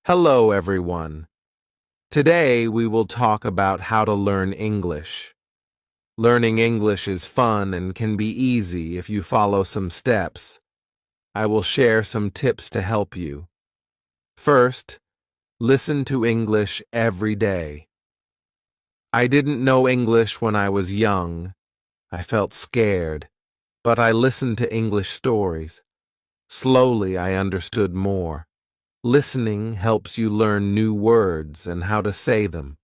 Hello, everyone. Today we will talk about how to learn English. Learning English is fun and can be easy if you follow some steps. I will share some tips to help you. First, listen to English every day. I didn't know English when I was young. I felt scared, but I listened to English stories. Slowly, I understood more. Listening helps you learn new words and how to say them.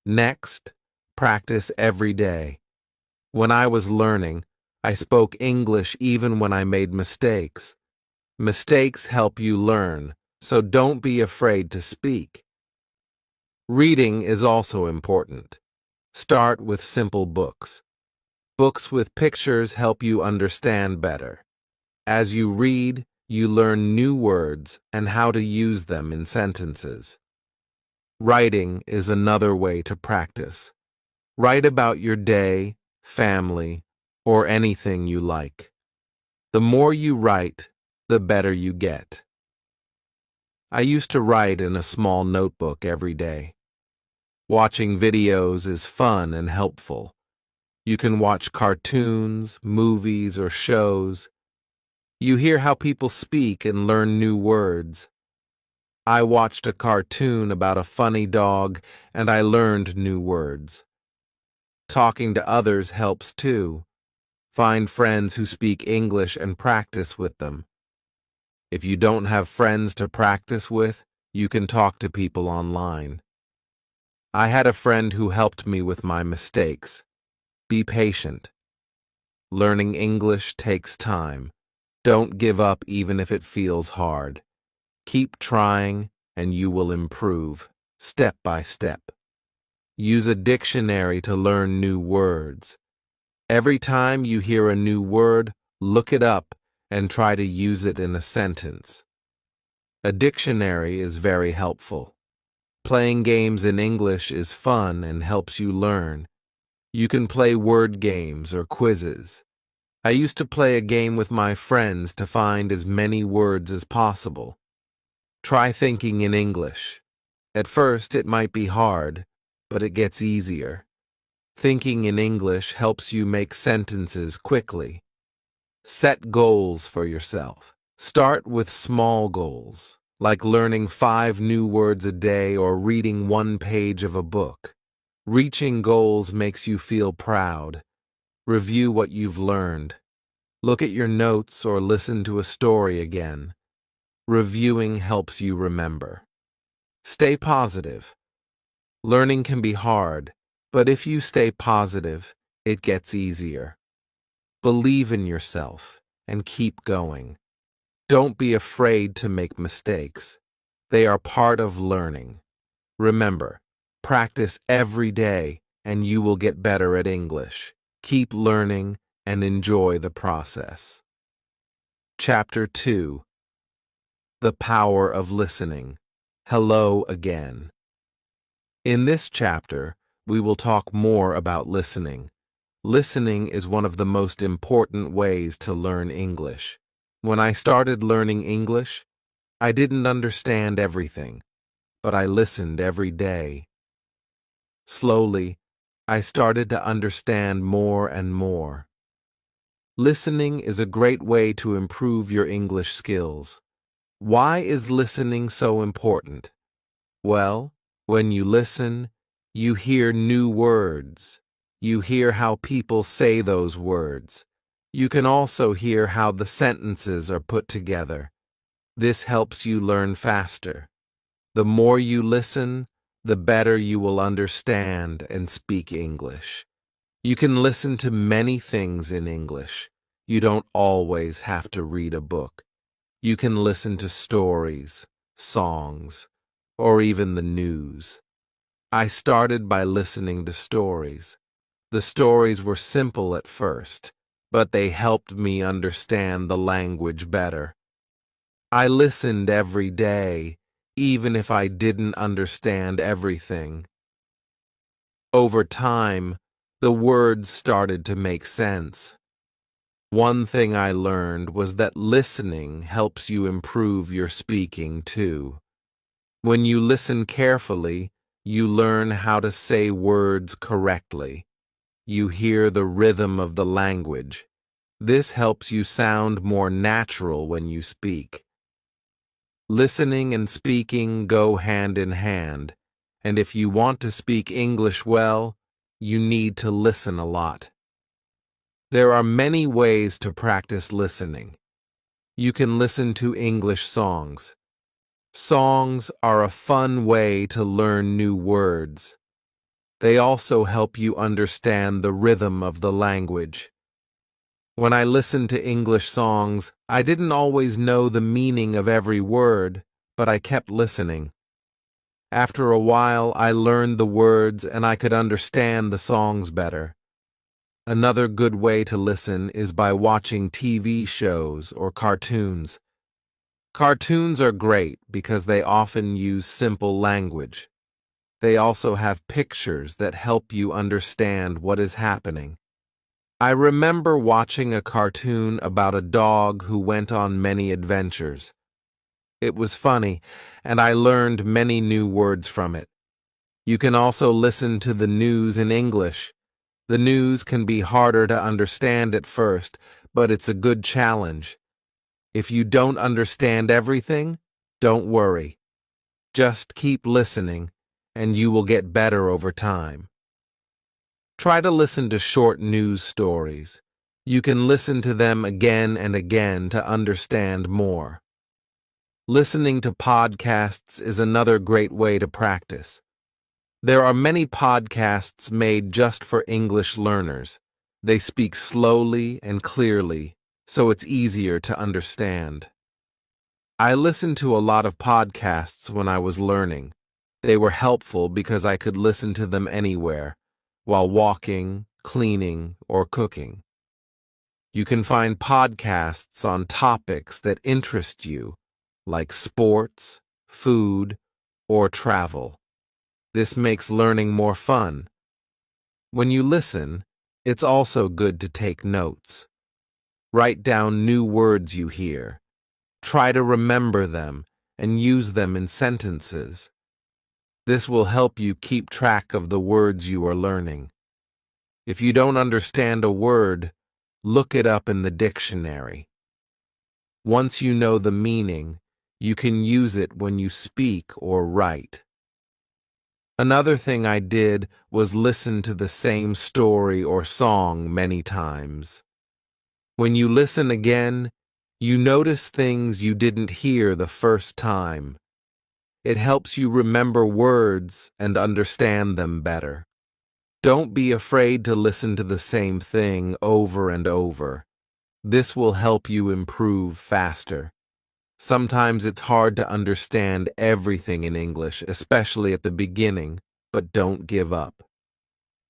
Next, practice every day. When I was learning, I spoke English even when I made mistakes. Mistakes help you learn, so don't be afraid to speak. Reading is also important. Start with simple books. Books with pictures help you understand better. As you read, you learn new words and how to use them in sentences. Writing is another way to practice. Write about your day, family, or anything you like. The more you write, the better you get. I used to write in a small notebook every day. Watching videos is fun and helpful. You can watch cartoons, movies, or shows. You hear how people speak and learn new words. I watched a cartoon about a funny dog, and I learned new words. Talking to others helps too. Find friends who speak English and practice with them. If you don't have friends to practice with, you can talk to people online. I had a friend who helped me with my mistakes. Be patient. Learning English takes time. Don't give up even if it feels hard. Keep trying and you will improve, step by step. Use a dictionary to learn new words. Every time you hear a new word, look it up and try to use it in a sentence. A dictionary is very helpful. Playing games in English is fun and helps you learn. You can play word games or quizzes. I used to play a game with my friends to find as many words as possible. Try thinking in English. At first, it might be hard, but it gets easier. Thinking in English helps you make sentences quickly. Set goals for yourself. Start with small goals, like learning 5 new words a day or reading 1 page of a book. Reaching goals makes you feel proud. Review what you've learned. Look at your notes or listen to a story again. Reviewing helps you remember. Stay positive. Learning can be hard, but if you stay positive, it gets easier. Believe in yourself and keep going. Don't be afraid to make mistakes. They are part of learning. Remember, practice every day and you will get better at English. Keep learning and enjoy the process. Chapter 2. The Power of Listening. Hello again. In this chapter, we will talk more about listening. Listening is one of the most important ways to learn English. When I started learning English, I didn't understand everything, but I listened every day. Slowly, I started to understand more and more. Listening is a great way to improve your English skills. Why is listening so important? Well, when you listen, you hear new words. You hear how people say those words. You can also hear how the sentences are put together. This helps you learn faster. The more you listen, the better you will understand and speak English. You can listen to many things in English. You don't always have to read a book. You can listen to stories, songs, or even the news. I started by listening to stories. The stories were simple at first, but they helped me understand the language better. I listened every day, even if I didn't understand everything. Over time, the words started to make sense. One thing I learned was that listening helps you improve your speaking too. When you listen carefully, you learn how to say words correctly. You hear the rhythm of the language. This helps you sound more natural when you speak. Listening and speaking go hand in hand, and if you want to speak English well, you need to listen a lot. There are many ways to practice listening. You can listen to English songs. Songs are a fun way to learn new words. They also help you understand the rhythm of the language. When I listened to English songs, I didn't always know the meaning of every word, but I kept listening. After a while, I learned the words and I could understand the songs better. Another good way to listen is by watching TV shows or cartoons. Cartoons are great because they often use simple language. They also have pictures that help you understand what is happening. I remember watching a cartoon about a dog who went on many adventures. It was funny, and I learned many new words from it. You can also listen to the news in English. The news can be harder to understand at first, but it's a good challenge. If you don't understand everything, don't worry. Just keep listening, and you will get better over time. Try to listen to short news stories. You can listen to them again and again to understand more. Listening to podcasts is another great way to practice. There are many podcasts made just for English learners. They speak slowly and clearly, so it's easier to understand. I listened to a lot of podcasts when I was learning. They were helpful because I could listen to them anywhere, while walking, cleaning, or cooking. You can find podcasts on topics that interest you, like sports, food, or travel. This makes learning more fun. When you listen, it's also good to take notes. Write down new words you hear. Try to remember them and use them in sentences. This will help you keep track of the words you are learning. If you don't understand a word, look it up in the dictionary. Once you know the meaning, you can use it when you speak or write. Another thing I did was listen to the same story or song many times. When you listen again, you notice things you didn't hear the first time. It helps you remember words and understand them better. Don't be afraid to listen to the same thing over and over. This will help you improve faster. Sometimes it's hard to understand everything in English, especially at the beginning, but don't give up.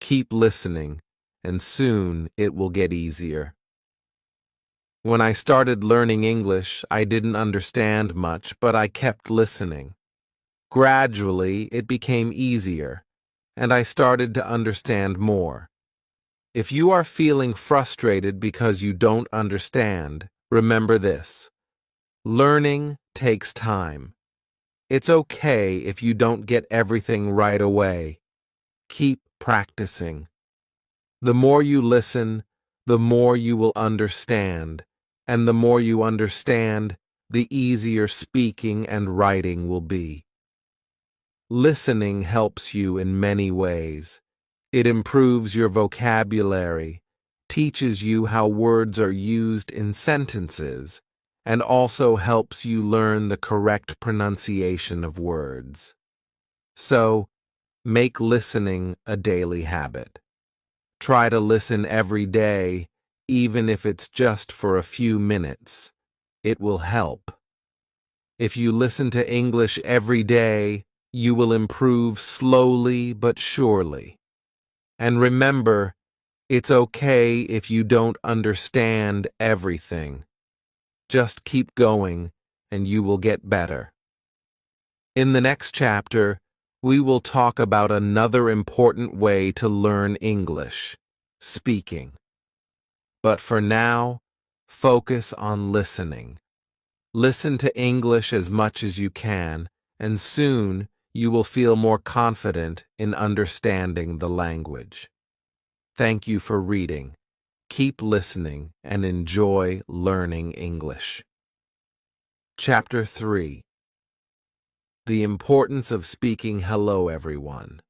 Keep listening, and soon it will get easier. When I started learning English, I didn't understand much, but I kept listening. Gradually, it became easier, and I started to understand more. If you are feeling frustrated because you don't understand, remember this. Learning takes time. It's okay if you don't get everything right away. Keep practicing. The more you listen, the more you will understand, and the more you understand, the easier speaking and writing will be. Listening helps you in many ways. It improves your vocabulary, teaches you how words are used in sentences, and also helps you learn the correct pronunciation of words. So, make listening a daily habit. Try to listen every day, even if it's just for a few minutes. It will help. If you listen to English every day, you will improve slowly but surely. And remember, it's okay if you don't understand everything. Just keep going, and you will get better. In the next chapter, we will talk about another important way to learn English, speaking. But for now, focus on listening. Listen to English as much as you can, and soon you will feel more confident in understanding the language. Thank you for reading. Keep listening and enjoy learning English. Chapter 3. The importance of speaking hello, everyone.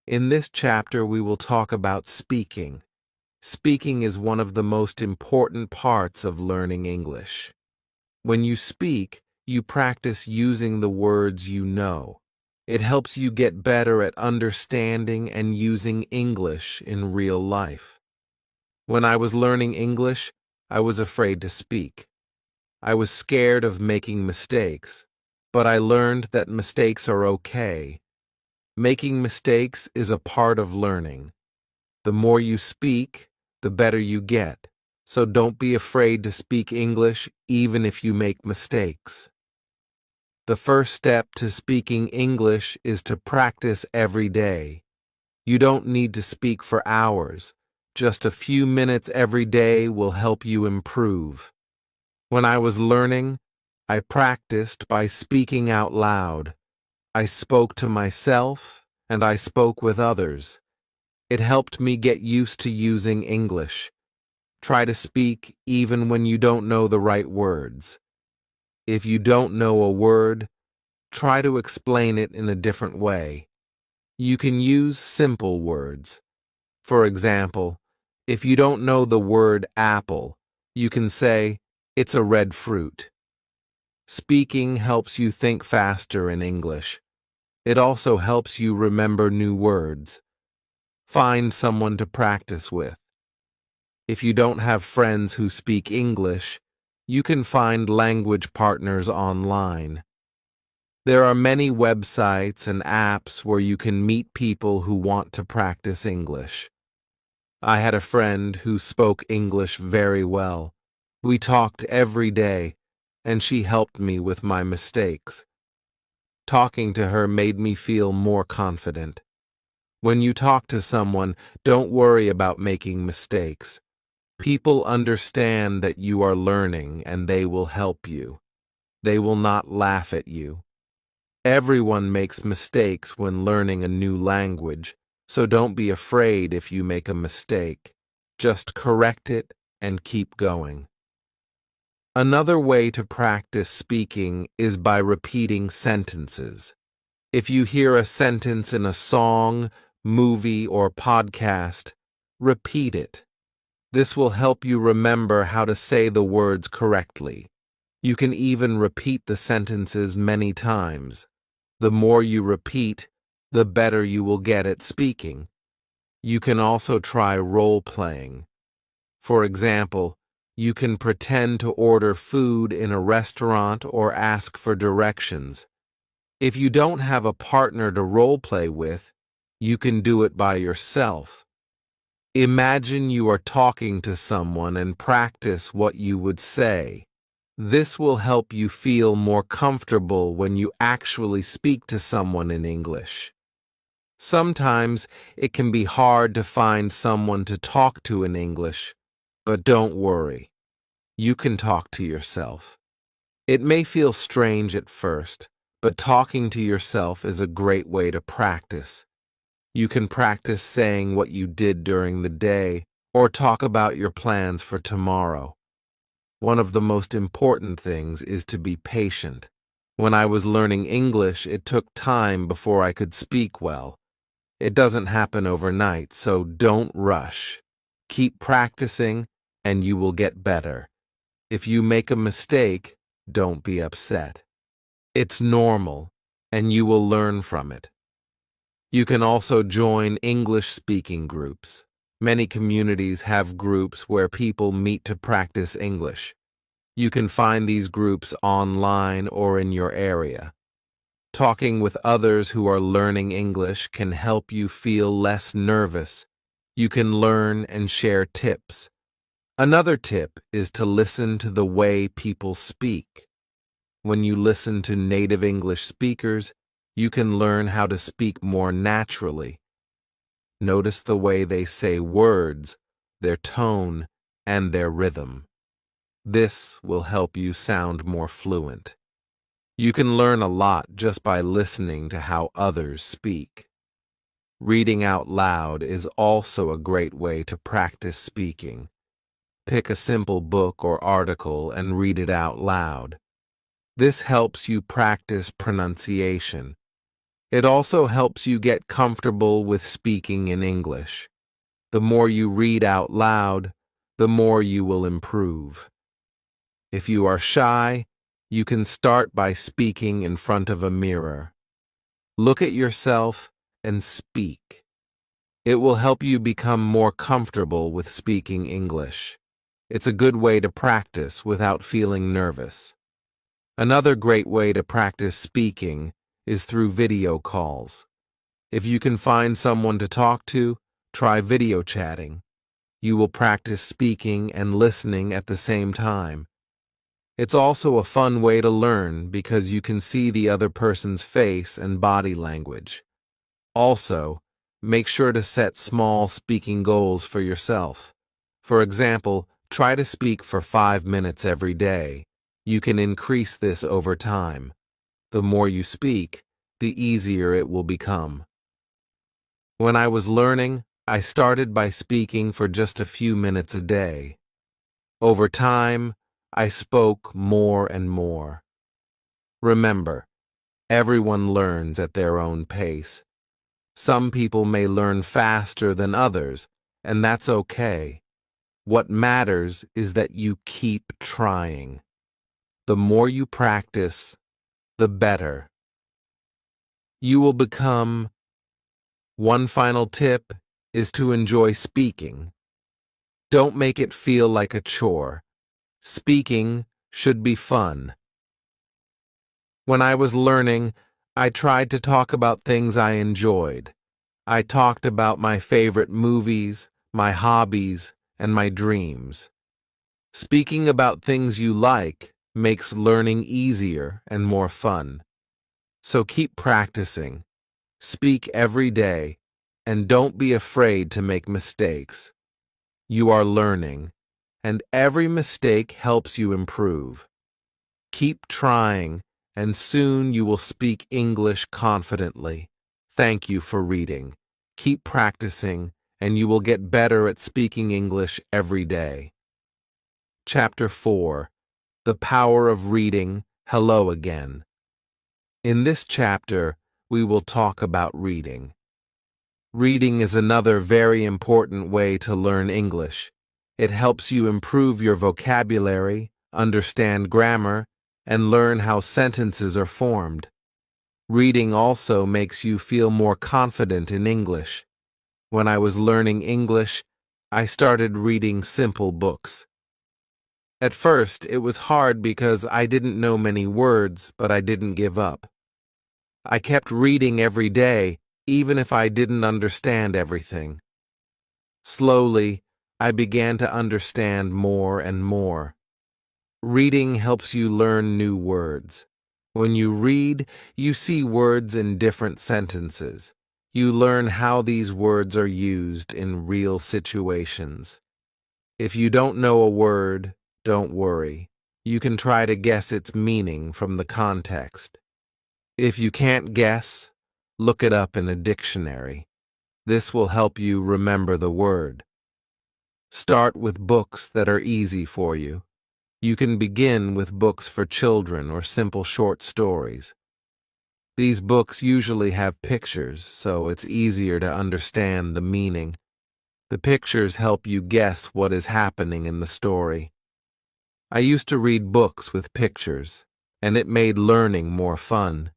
In this chapter, we will talk about speaking. Speaking is one of the most important parts of learning English. When you speak, you practice using the words you know. It helps you get better at understanding and using English in real life. When I was learning English, I was afraid to speak. I was scared of making mistakes, but I learned that mistakes are okay. Making mistakes is a part of learning. The more you speak, the better you get. So don't be afraid to speak English even if you make mistakes. The first step to speaking English is to practice every day. You don't need to speak for hours. Just a few minutes every day will help you improve. When I was learning, I practiced by speaking out loud. I spoke to myself and I spoke with others. It helped me get used to using English. Try to speak even when you don't know the right words. If you don't know a word, try to explain it in a different way. You can use simple words. For example, if you don't know the word apple, you can say, "It's a red fruit." Speaking helps you think faster in English. It also helps you remember new words. Find someone to practice with. If you don't have friends who speak English, you can find language partners online. There are many websites and apps where you can meet people who want to practice English. I had a friend who spoke English very well. We talked every day, and she helped me with my mistakes. Talking to her made me feel more confident. When you talk to someone, don't worry about making mistakes. People understand that you are learning and they will help you. They will not laugh at you. Everyone makes mistakes when learning a new language, so don't be afraid if you make a mistake. Just correct it and keep going. Another way to practice speaking is by repeating sentences. If you hear a sentence in a song, movie, or podcast, repeat it. This will help you remember how to say the words correctly. You can even repeat the sentences many times. The more you repeat, the better you will get at speaking. You can also try role-playing. For example, you can pretend to order food in a restaurant or ask for directions. If you don't have a partner to role-play with, you can do it by yourself. Imagine you are talking to someone and practice what you would say. This will help you feel more comfortable when you actually speak to someone in English. Sometimes it can be hard to find someone to talk to in English, but don't worry. You can talk to yourself. It may feel strange at first, but talking to yourself is a great way to practice. You can practice saying what you did during the day or talk about your plans for tomorrow. One of the most important things is to be patient. When I was learning English, it took time before I could speak well. It doesn't happen overnight, so don't rush. Keep practicing, and you will get better. If you make a mistake, don't be upset. It's normal, and you will learn from it. You can also join English-speaking groups. Many communities have groups where people meet to practice English. You can find these groups online or in your area. Talking with others who are learning English can help you feel less nervous. You can learn and share tips. Another tip is to listen to the way people speak. When you listen to native English speakers, you can learn how to speak more naturally. Notice the way they say words, their tone, and their rhythm. This will help you sound more fluent. You can learn a lot just by listening to how others speak. Reading out loud is also a great way to practice speaking. Pick a simple book or article and read it out loud. This helps you practice pronunciation. It also helps you get comfortable with speaking in English. The more you read out loud, the more you will improve. If you are shy, you can start by speaking in front of a mirror. Look at yourself and speak. It will help you become more comfortable with speaking English. It's a good way to practice without feeling nervous. Another great way to practice speaking is through video calls. If you can find someone to talk to, try video chatting. You will practice speaking and listening at the same time. It's also a fun way to learn because you can see the other person's face and body language. Also, make sure to set small speaking goals for yourself. For example, try to speak for 5 minutes every day. You can increase this over time. The more you speak, the easier it will become. When I was learning, I started by speaking for just a few minutes a day. Over time, I spoke more and more. Remember, everyone learns at their own pace. Some people may learn faster than others, and that's okay. What matters is that you keep trying. The more you practice, the better. You will become. One final tip is to enjoy speaking. Don't make it feel like a chore. Speaking should be fun. When I was learning, I tried to talk about things I enjoyed. I talked about my favorite movies, my hobbies, and my dreams. Speaking about things you like makes learning easier and more fun. So keep practicing. Speak every day, and don't be afraid to make mistakes. You are learning, and every mistake helps you improve. Keep trying, and soon you will speak English confidently. Thank you for reading. Keep practicing, and you will get better at speaking English every day. Chapter 4. The Power of Reading. Hello again. In this chapter, we will talk about reading. Reading is another very important way to learn English. It helps you improve your vocabulary, understand grammar, and learn how sentences are formed. Reading also makes you feel more confident in English. When I was learning English, I started reading simple books. At first, it was hard because I didn't know many words, but I didn't give up. I kept reading every day, even if I didn't understand everything. Slowly, I began to understand more and more. Reading helps you learn new words. When you read, you see words in different sentences. You learn how these words are used in real situations. If you don't know a word, don't worry. You can try to guess its meaning from the context. If you can't guess, look it up in a dictionary. This will help you remember the word. Start with books that are easy for you. You can begin with books for children or simple short stories. These books usually have pictures, so it's easier to understand the meaning. The pictures help you guess what is happening in the story. I used to read books with pictures, and it made learning more fun.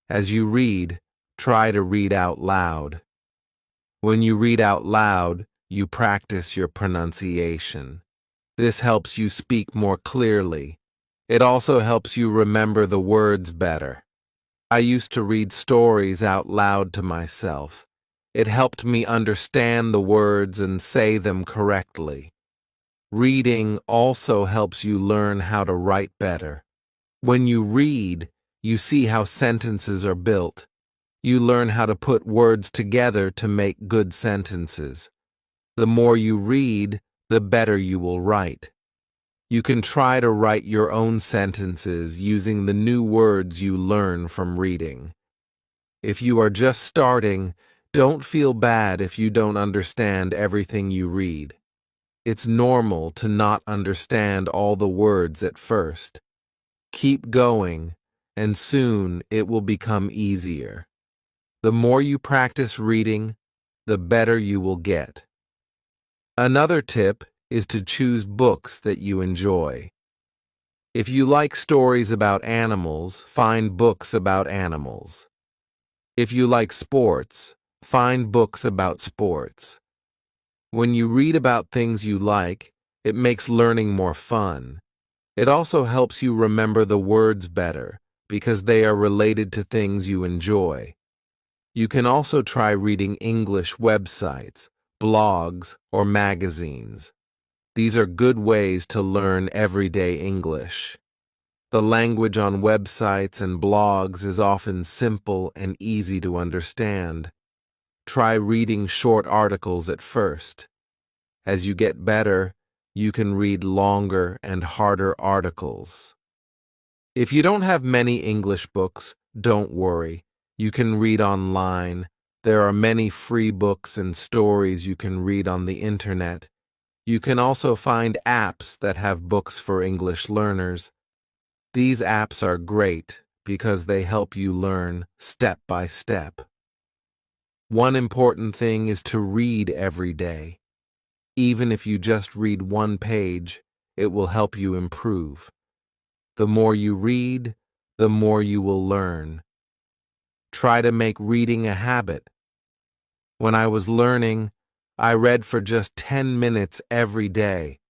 As you read, try to read out loud. When you read out loud, you practice your pronunciation. This helps you speak more clearly. It also helps you remember the words better. I used to read stories out loud to myself. It helped me understand the words and say them correctly. Reading also helps you learn how to write better. When you read, you see how sentences are built. You learn how to put words together to make good sentences. The more you read, the better you will write. You can try to write your own sentences using the new words you learn from reading. If you are just starting, don't feel bad if you don't understand everything you read. It's normal to not understand all the words at first. Keep going, and soon it will become easier. The more you practice reading, the better you will get. Another tip is to choose books that you enjoy. If you like stories about animals, find books about animals. If you like sports, find books about sports. When you read about things you like, it makes learning more fun. It also helps you remember the words better because they are related to things you enjoy. You can also try reading English websites, blogs, or magazines. These are good ways to learn everyday English. The language on websites and blogs is often simple and easy to understand. Try reading short articles at first. As you get better, you can read longer and harder articles. If you don't have many English books, don't worry. You can read online. There are many free books and stories you can read on the internet. You can also find apps that have books for English learners. These apps are great because they help you learn step by step. One important thing is to read every day. Even if you just read one page, it will help you improve. The more you read, the more you will learn. Try to make reading a habit. When I was learning, I read for just 10 minutes every day.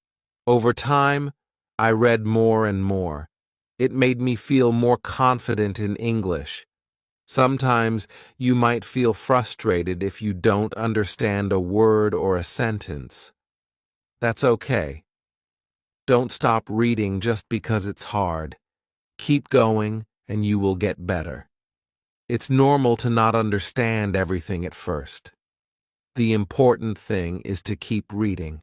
Over time, I read more and more. It made me feel more confident in English. Sometimes you might feel frustrated if you don't understand a word or a sentence. That's okay. Don't stop reading just because it's hard. Keep going and you will get better. It's normal to not understand everything at first. The important thing is to keep reading.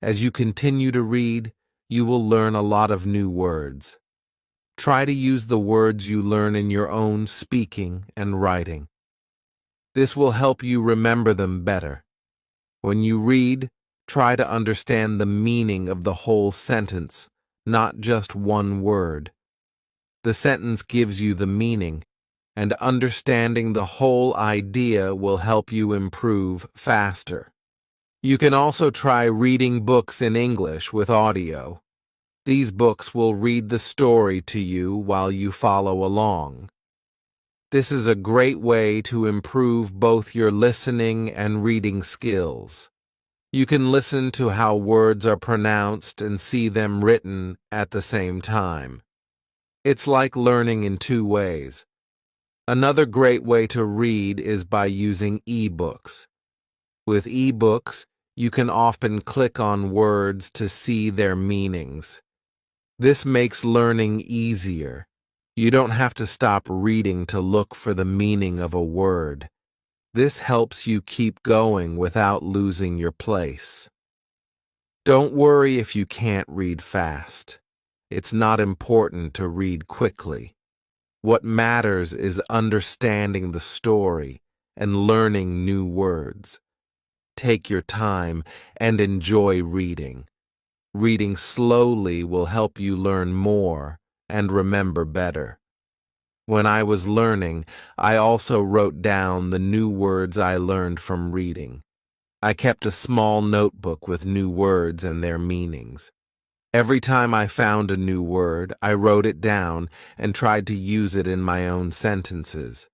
As you continue to read, you will learn a lot of new words. Try to use the words you learn in your own speaking and writing. This will help you remember them better. When you read, try to understand the meaning of the whole sentence, not just one word. The sentence gives you the meaning, and understanding the whole idea will help you improve faster. You can also try reading books in English with audio. These books will read the story to you while you follow along. This is a great way to improve both your listening and reading skills. You can listen to how words are pronounced and see them written at the same time. It's like learning in two ways. Another great way to read is by using e-books. With e-books, you can often click on words to see their meanings. This makes learning easier. You don't have to stop reading to look for the meaning of a word. This helps you keep going without losing your place. Don't worry if you can't read fast. It's not important to read quickly. What matters is understanding the story and learning new words. Take your time and enjoy reading. Reading slowly will help you learn more and remember better. When I was learning, I also wrote down the new words I learned from reading. I kept a small notebook with new words and their meanings. Every time I found a new word, I wrote it down and tried to use it in my own sentences.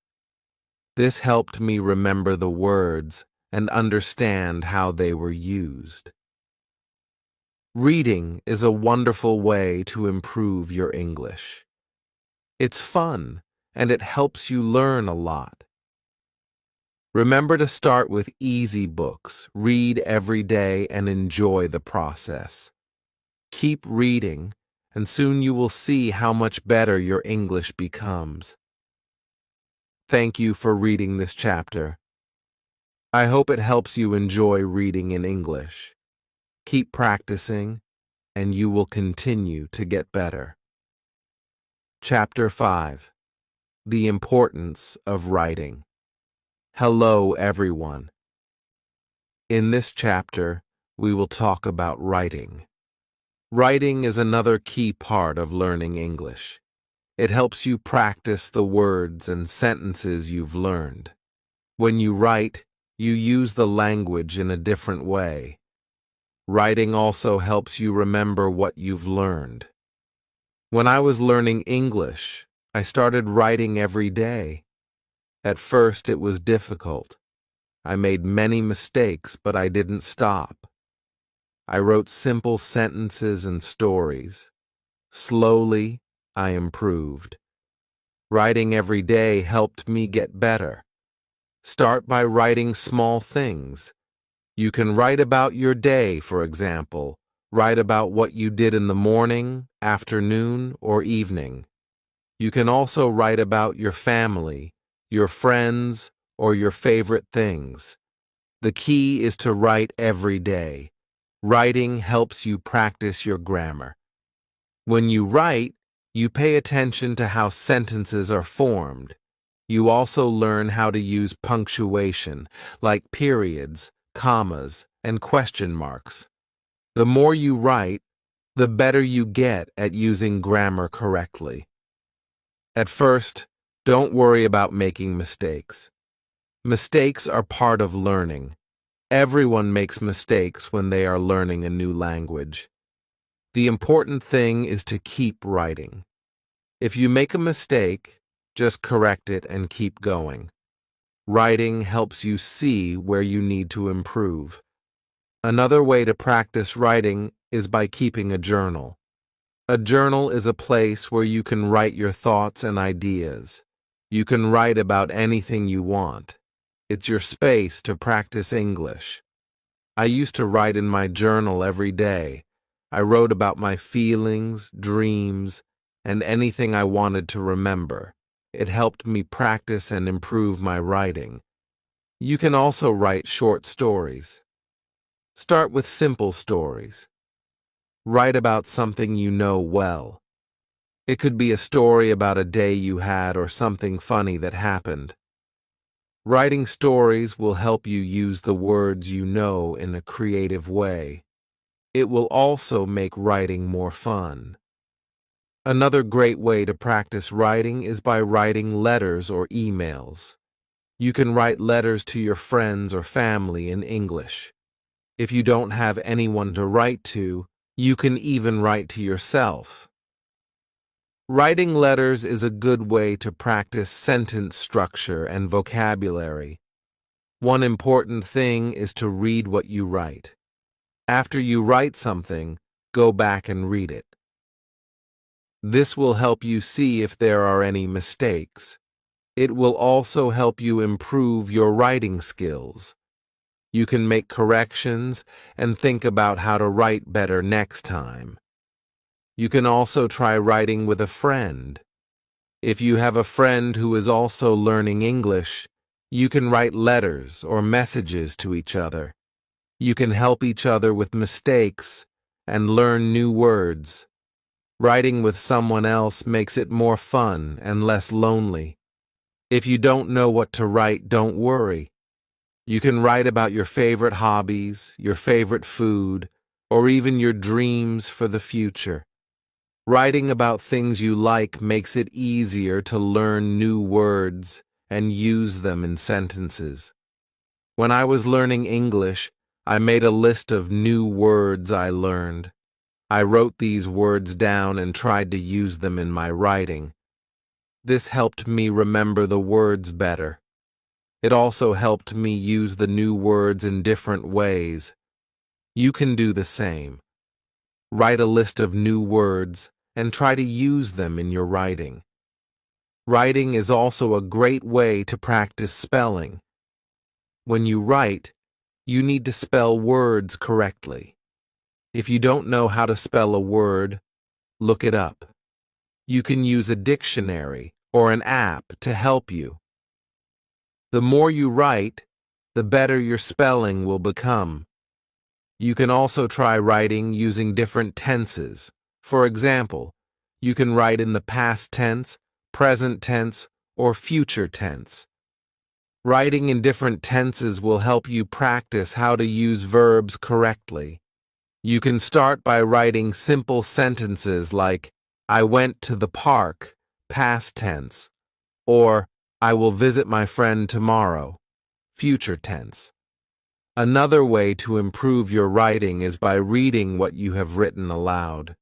This helped me remember the words and understand how they were used. Reading is a wonderful way to improve your English. It's fun, and it helps you learn a lot. Remember to start with easy books, read every day, and enjoy the process. Keep reading, and soon you will see how much better your English becomes. Thank you for reading this chapter. I hope it helps you enjoy reading in English. Keep practicing, and you will continue to get better. Chapter 5. The Importance of Writing. Hello, everyone. In this chapter, we will talk about writing. Writing is another key part of learning English. It helps you practice the words and sentences you've learned. When you write, you use the language in a different way. Writing also helps you remember what you've learned. When I was learning English, I started writing every day. At first, it was difficult. I made many mistakes, but I didn't stop. I wrote simple sentences and stories. Slowly, I improved. Writing every day helped me get better. Start by writing small things. You can write about your day, for example. Write about what you did in the morning, afternoon, or evening. You can also write about your family, your friends, or your favorite things. The key is to write every day. Writing helps you practice your grammar. When you write, you pay attention to how sentences are formed. You also learn how to use punctuation, like periods, commas, and question marks. The more you write, the better you get at using grammar correctly. At first, don't worry about making mistakes. Mistakes are part of learning. Everyone makes mistakes when they are learning a new language. The important thing is to keep writing. If you make a mistake, just correct it and keep going. Writing helps you see where you need to improve. Another way to practice writing is by keeping a journal. A journal is a place where you can write your thoughts and ideas. You can write about anything you want. It's your space to practice English. I used to write in my journal every day. I wrote about my feelings, dreams, and anything I wanted to remember. It helped me practice and improve my writing. You can also write short stories. Start with simple stories. Write about something you know well. It could be a story about a day you had or something funny that happened. Writing stories will help you use the words you know in a creative way. It will also make writing more fun. Another great way to practice writing is by writing letters or emails. You can write letters to your friends or family in English. If you don't have anyone to write to, you can even write to yourself. Writing letters is a good way to practice sentence structure and vocabulary. One important thing is to read what you write. After you write something, go back and read it. This will help you see if there are any mistakes. It will also help you improve your writing skills. You can make corrections and think about how to write better next time. You can also try writing with a friend. If you have a friend who is also learning English, you can write letters or messages to each other. You can help each other with mistakes and learn new words. Writing with someone else makes it more fun and less lonely. If you don't know what to write, don't worry. You can write about your favorite hobbies, your favorite food, or even your dreams for the future. Writing about things you like makes it easier to learn new words and use them in sentences. When I was learning English, I made a list of new words I learned. I wrote these words down and tried to use them in my writing. This helped me remember the words better. It also helped me use the new words in different ways. You can do the same. Write a list of new words and try to use them in your writing. Writing is also a great way to practice spelling. When you write, you need to spell words correctly. If you don't know how to spell a word, look it up. You can use a dictionary or an app to help you. The more you write, the better your spelling will become. You can also try writing using different tenses. For example, you can write in the past tense, present tense, or future tense. Writing in different tenses will help you practice how to use verbs correctly. You can start by writing simple sentences like, I went to the park, past tense, or I will visit my friend tomorrow, future tense. Another way to improve your writing is by reading what you have written aloud.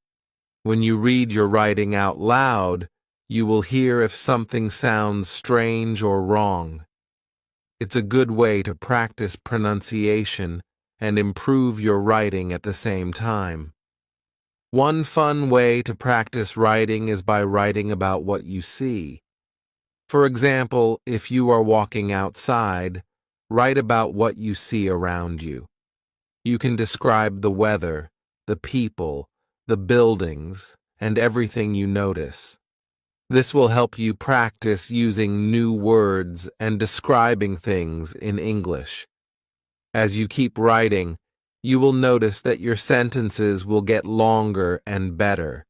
When you read your writing out loud, you will hear if something sounds strange or wrong. It's a good way to practice pronunciation and improve your writing at the same time. One fun way to practice writing is by writing about what you see. For example, if you are walking outside, write about what you see around you. You can describe the weather, the people, the buildings, and everything you notice. This will help you practice using new words and describing things in English. As you keep writing, you will notice that your sentences will get longer and better.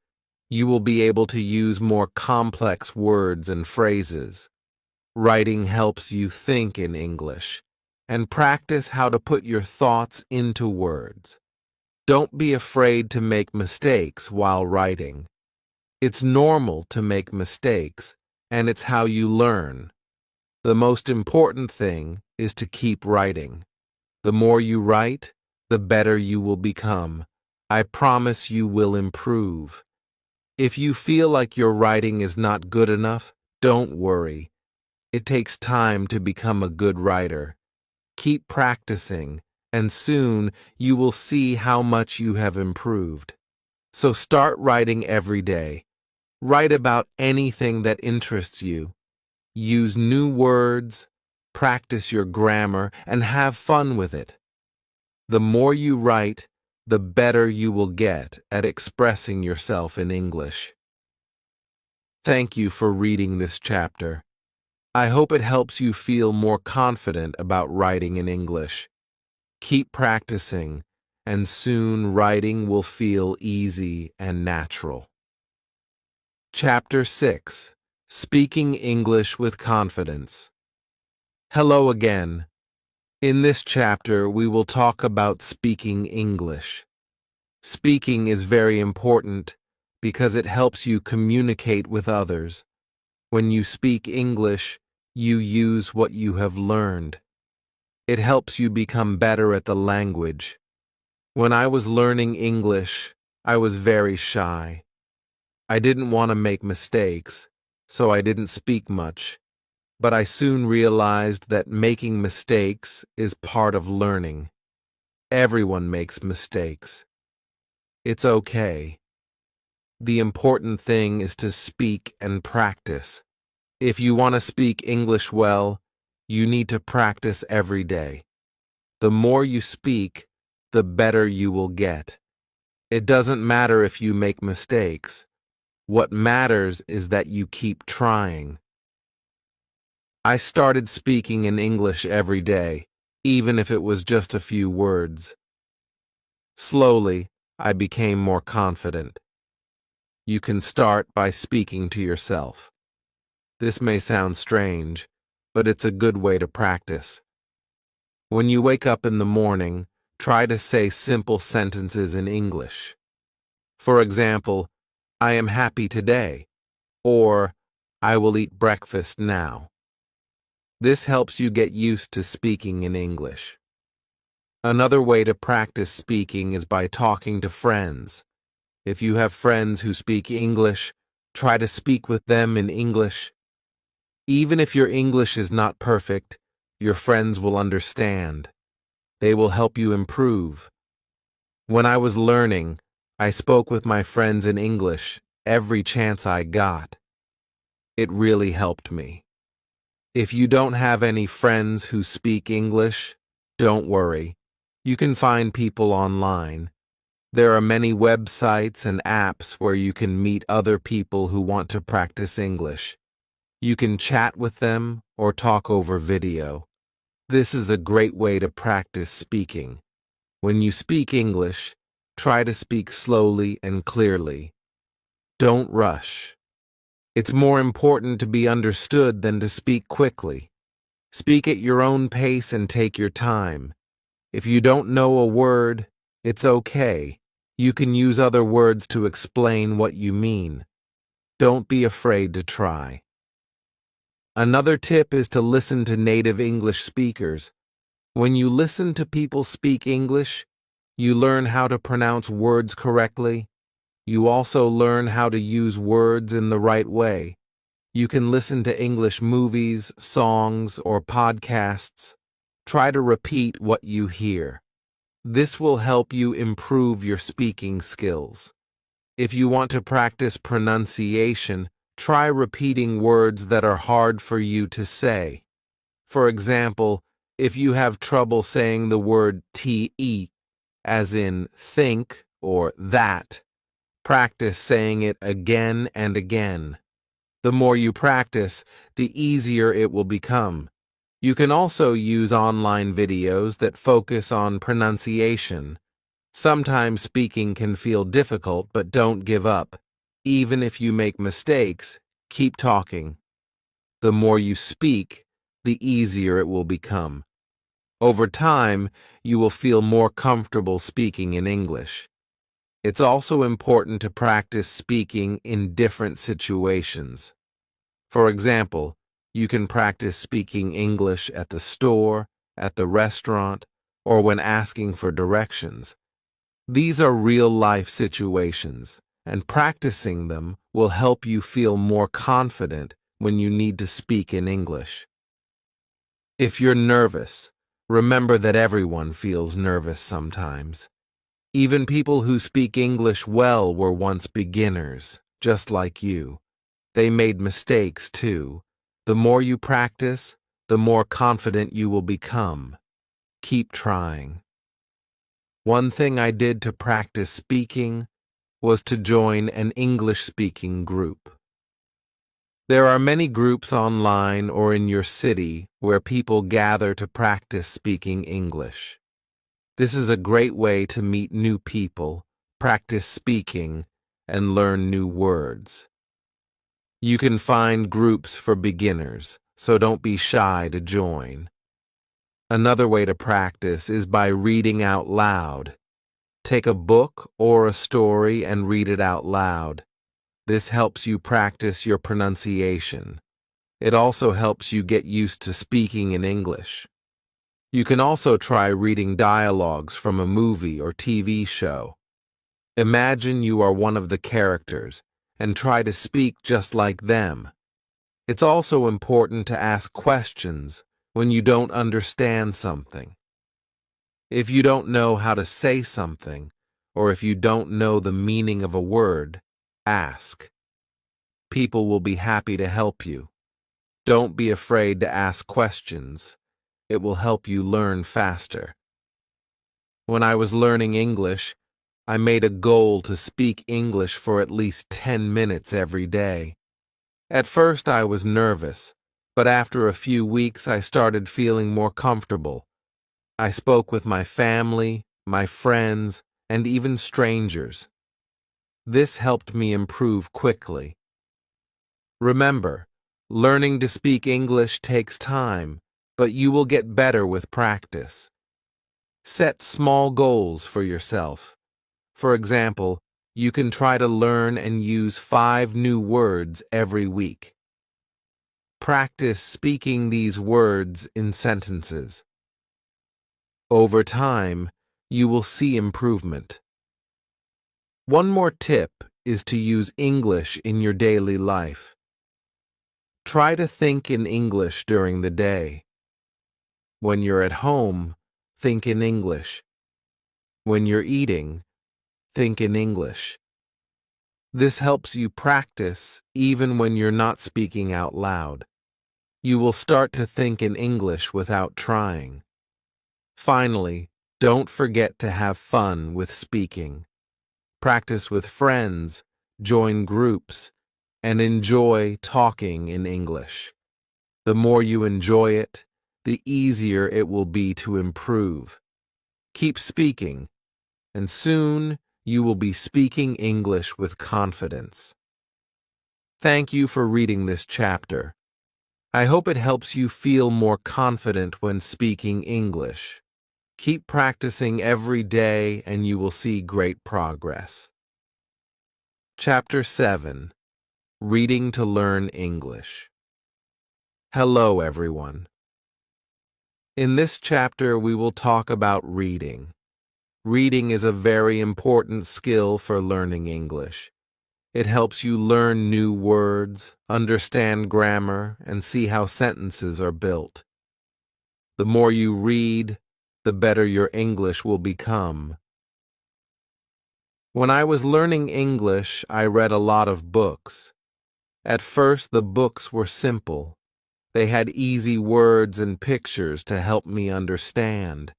You will be able to use more complex words and phrases. Writing helps you think in English and practice how to put your thoughts into words. Don't be afraid to make mistakes while writing. It's normal to make mistakes, and it's how you learn. The most important thing is to keep writing. The more you write, the better you will become. I promise you will improve. If you feel like your writing is not good enough, don't worry. It takes time to become a good writer. Keep practicing, and soon you will see how much you have improved. So start writing every day. Write about anything that interests you. Use new words, practice your grammar, and have fun with it. The more you write, the better you will get at expressing yourself in English. Thank you for reading this chapter. I hope it helps you feel more confident about writing in English. Keep practicing, and soon writing will feel easy and natural. Chapter 6. Speaking English with Confidence. Hello again. In this chapter, we will talk about speaking English. Speaking is very important because it helps you communicate with others. When you speak English, you use what you have learned. It helps you become better at the language. When I was learning English, I was very shy. I didn't want to make mistakes, so I didn't speak much. But I soon realized that making mistakes is part of learning. Everyone makes mistakes. It's okay. The important thing is to speak and practice. If you want to speak English well, you need to practice every day. The more you speak, the better you will get. It doesn't matter if you make mistakes. What matters is that you keep trying. I started speaking in English every day, even if it was just a few words. Slowly, I became more confident. You can start by speaking to yourself. This may sound strange, but it's a good way to practice. When you wake up in the morning, try to say simple sentences in English. For example, I am happy today, or I will eat breakfast now. This helps you get used to speaking in English. Another way to practice speaking is by talking to friends. If you have friends who speak English, try to speak with them in English. Even if your English is not perfect, your friends will understand. They will help you improve. When I was learning, I spoke with my friends in English every chance I got. It really helped me. If you don't have any friends who speak English, don't worry. You can find people online. There are many websites and apps where you can meet other people who want to practice English. You can chat with them or talk over video. This is a great way to practice speaking. When you speak English, try to speak slowly and clearly. Don't rush. It's more important to be understood than to speak quickly. Speak at your own pace and take your time. If you don't know a word, it's okay. You can use other words to explain what you mean. Don't be afraid to try. Another tip is to listen to native English speakers. When you listen to people speak English, you learn how to pronounce words correctly. You also learn how to use words in the right way. You can listen to English movies, songs, or podcasts. Try to repeat what you hear. This will help you improve your speaking skills. If you want to practice pronunciation, try repeating words that are hard for you to say. For example, if you have trouble saying the word te, as in think or that, practice saying it again and again. The more you practice, the easier it will become. You can also use online videos that focus on pronunciation. Sometimes speaking can feel difficult, but don't give up. Even if you make mistakes, keep talking. The more you speak, the easier it will become. Over time, you will feel more comfortable speaking in English. It's also important to practice speaking in different situations. For example, you can practice speaking English at the store, at the restaurant, or when asking for directions. These are real-life situations, and practicing them will help you feel more confident when you need to speak in English. If you're nervous, remember that everyone feels nervous sometimes. Even people who speak English well were once beginners, just like you. They made mistakes too. The more you practice, the more confident you will become. Keep trying. One thing I did to practice speaking was to join an English-speaking group. There are many groups online or in your city where people gather to practice speaking English. This is a great way to meet new people, practice speaking, and learn new words. You can find groups for beginners, so don't be shy to join. Another way to practice is by reading out loud. Take a book or a story and read it out loud. This helps you practice your pronunciation. It also helps you get used to speaking in English. You can also try reading dialogues from a movie or TV show. Imagine you are one of the characters and try to speak just like them. It's also important to ask questions when you don't understand something. If you don't know how to say something, or if you don't know the meaning of a word, ask. People will be happy to help you. Don't be afraid to ask questions. It will help you learn faster. When I was learning English, I made a goal to speak English for at least 10 minutes every day. At first I was nervous, but after a few weeks I started feeling more comfortable. I spoke with my family, my friends, and even strangers. This helped me improve quickly. Remember, learning to speak English takes time, but you will get better with practice. Set small goals for yourself. For example, you can try to learn and use 5 new words every week. Practice speaking these words in sentences. Over time, you will see improvement. One more tip is to use English in your daily life. Try to think in English during the day. When you're at home, think in English. When you're eating, think in English. This helps you practice even when you're not speaking out loud. You will start to think in English without trying. Finally, don't forget to have fun with speaking. Practice with friends, join groups, and enjoy talking in English. The more you enjoy it, the easier it will be to improve. Keep speaking, and soon you will be speaking English with confidence. Thank you for reading this chapter. I hope it helps you feel more confident when speaking English. Keep practicing every day and you will see great progress. Chapter 7. Reading to Learn English. Hello, everyone. In this chapter, we will talk about reading. Reading is a very important skill for learning English. It helps you learn new words, understand grammar, and see how sentences are built. The more you read, the better your English will become. When I was learning English, I read a lot of books. At first, the books were simple. They had easy words and pictures to help me understand.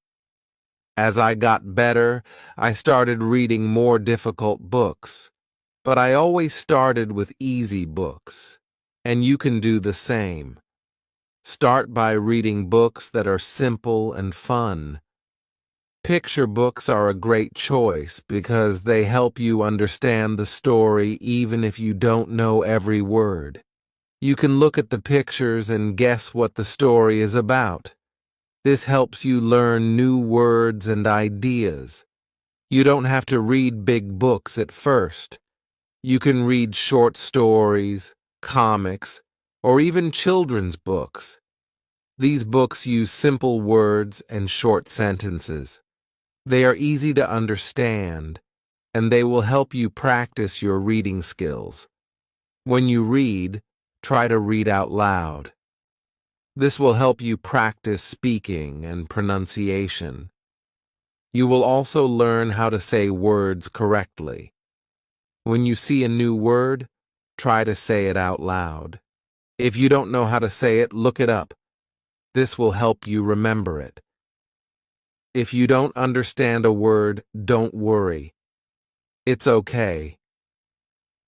As I got better, I started reading more difficult books. But I always started with easy books, and you can do the same. Start by reading books that are simple and fun. Picture books are a great choice because they help you understand the story even if you don't know every word. You can look at the pictures and guess what the story is about. This helps you learn new words and ideas. You don't have to read big books at first. You can read short stories, comics, or even children's books. These books use simple words and short sentences. They are easy to understand, and they will help you practice your reading skills. When you read, try to read out loud. This will help you practice speaking and pronunciation. You will also learn how to say words correctly. When you see a new word, try to say it out loud. If you don't know how to say it, look it up. This will help you remember it. If you don't understand a word, don't worry. It's okay.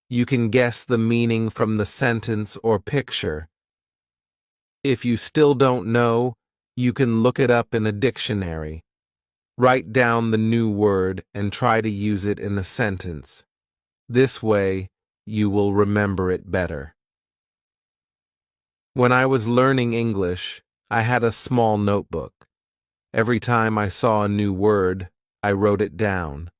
You can guess the meaning from the sentence or picture. If you still don't know, you can look it up in a dictionary. Write down the new word and try to use it in a sentence. This way, you will remember it better. When I was learning English, I had a small notebook. Every time I saw a new word, I wrote it down.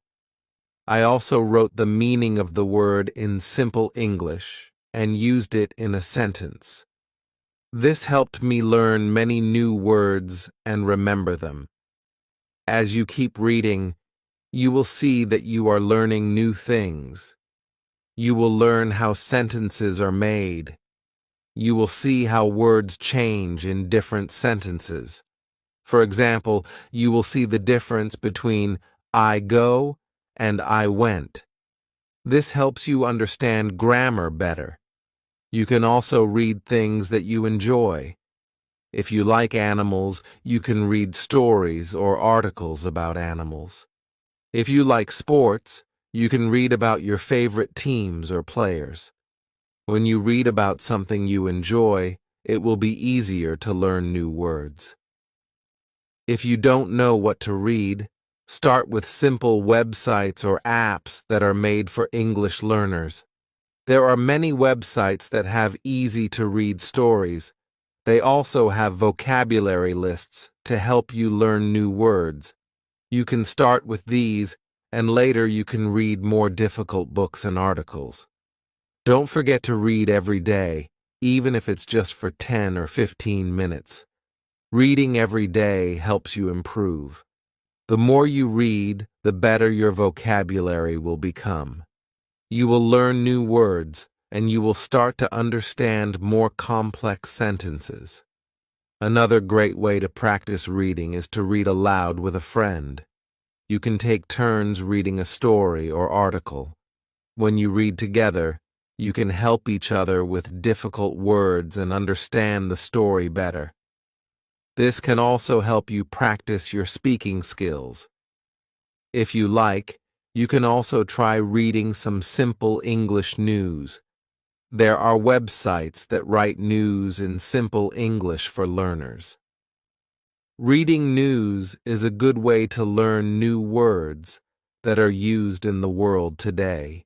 I also wrote the meaning of the word in simple English and used it in a sentence. This helped me learn many new words and remember them. As you keep reading, you will see that you are learning new things. You will learn how sentences are made. You will see how words change in different sentences. For example, you will see the difference between I go and I went. This helps you understand grammar better. You can also read things that you enjoy. If you like animals, you can read stories or articles about animals. If you like sports, you can read about your favorite teams or players. When you read about something you enjoy, it will be easier to learn new words. If you don't know what to read, start with simple websites or apps that are made for English learners. There are many websites that have easy-to-read stories. They also have vocabulary lists to help you learn new words. You can start with these, and later you can read more difficult books and articles. Don't forget to read every day, even if it's just for 10 or 15 minutes. Reading every day helps you improve. The more you read, the better your vocabulary will become. You will learn new words, and you will start to understand more complex sentences. Another great way to practice reading is to read aloud with a friend. You can take turns reading a story or article. When you read together, you can help each other with difficult words and understand the story better. This can also help you practice your speaking skills. If you like, you can also try reading some simple English news. There are websites that write news in simple English for learners. Reading news is a good way to learn new words that are used in the world today.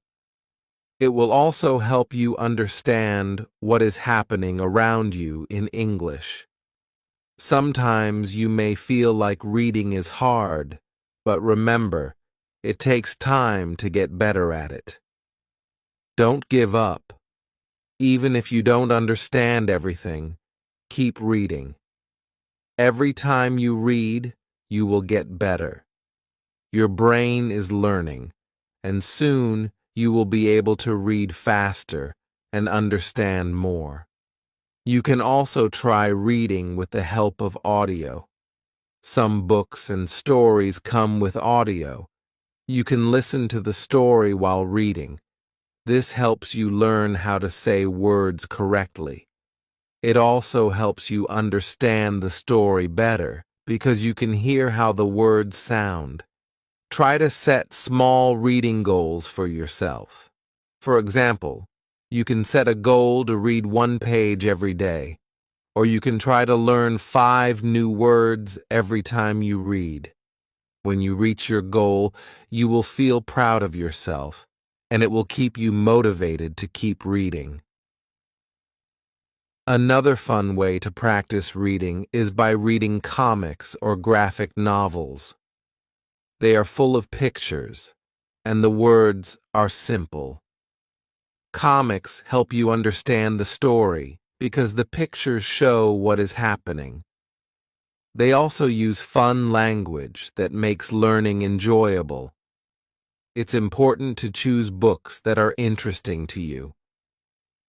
It will also help you understand what is happening around you in English. Sometimes you may feel like reading is hard, but remember, it takes time to get better at it. Don't give up. Even if you don't understand everything, keep reading. Every time you read, you will get better. Your brain is learning, and soon you will be able to read faster and understand more. You can also try reading with the help of audio. Some books and stories come with audio. You can listen to the story while reading. This helps you learn how to say words correctly. It also helps you understand the story better because you can hear how the words sound. Try to set small reading goals for yourself. For example, you can set a goal to read 1 page every day, or you can try to learn 5 new words every time you read. When you reach your goal, you will feel proud of yourself, and it will keep you motivated to keep reading. Another fun way to practice reading is by reading comics or graphic novels. They are full of pictures, and the words are simple. Comics help you understand the story because the pictures show what is happening. They also use fun language that makes learning enjoyable. It's important to choose books that are interesting to you.